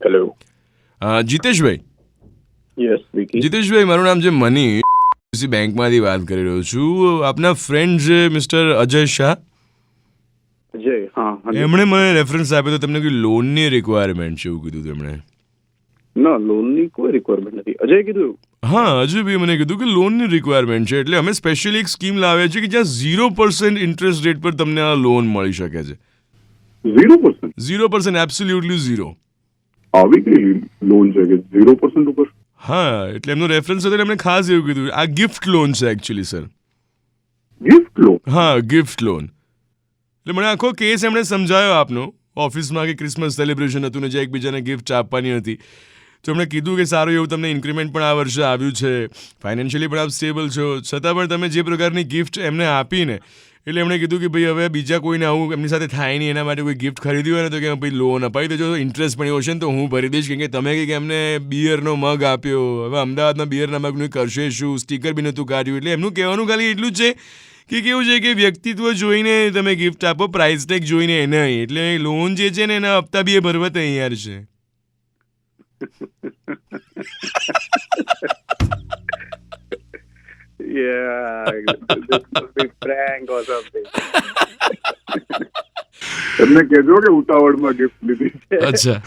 Hello. Jiteshbhai, yes Vicky. Jiteshbhai, મારું નામ છે મની, બેંકમાંથી વાત કરી રહ્યો છું. આપના ફ્રેન્ડ છે મિસ્ટર અજય શાહ, અજય, હા હા. એમણે મને રેફરન્સ આપ્યો તો તમને કોઈ લોનની રિક્વાયરમેન્ટ છે એવું કીધું તેમણે. ના, લોનની કોઈ રિક્વાયરમેન્ટ નથી. અજય કીધું. હા, અજયભાઈ મને કીધું કે લોનની રિક્વાયરમેન્ટ છે, એટલે અમે સ્પેશિયલી એક સ્કીમ લાવ્યા છે કે જ્યાં 0% ઇન્ટરેસ્ટ રેટ પર તમને આ લોન મળી શકે છે. 0%? 0%, એબ્સોલ્યુટલી ઝીરો. આવી કઈ લોન છે કે 0% ઉપર? હા, એટલે એમનો રેફરન્સ હતો, એમણે ખાસ એવું કીધું. આ ગિફ્ટ લોન છે એકચ્યુઅલી સર. Gift loan? હા, ગિફ્ટ લોન. એટલે મને આખો કેસ એમણે સમજાયો આપનો, ઓફિસમાં કે ક્રિસમસ સેલિબ્રેશન હતું ને જે એકબીજાને ગિફ્ટ આપવાની હતી. તો એમણે કીધું કે સારું એવું તમને ઇન્ક્રીમેન્ટ પણ આ વર્ષે આવ્યું છે, ફાઇનાન્શિયલી પણ આપ સ્ટેબલ છો, છતાં પણ તમે જે પ્રકારની ગિફ્ટ એમને આપીને, એટલે એમણે કીધું કે ભાઈ હવે બીજા કોઈને આવું એમની સાથે થાય નહીં, એના માટે કોઈ ગિફ્ટ ખરીદી હોય ને તો કે ભાઈ લોન અપાવી દેજો, ઇન્ટરેસ્ટ પણ એવો છે ને તો હું ભરી દઈશ, કે તમે કંઈક એમને બિયરનો મગ આપ્યો, હવે અમદાવાદમાં બિયરના મગનું કરશે શું, સ્ટીકર બી નહોતું કાઢ્યું. એટલે એમનું કહેવાનું ખાલી એટલું જ છે કે કેવું છે કે વ્યક્તિત્વ જોઈને તમે ગિફ્ટ આપો, પ્રાઇસ ટેગ જોઈને નહીં. એટલે લોન જે છે ને એના હપ્તા બી એ ભરવા તૈયાર છે. Yeah, this must be prank or something. એમને કહેજો કે ઉતાવળમાં ગિફ્ટ લીધી છે. અચ્છા.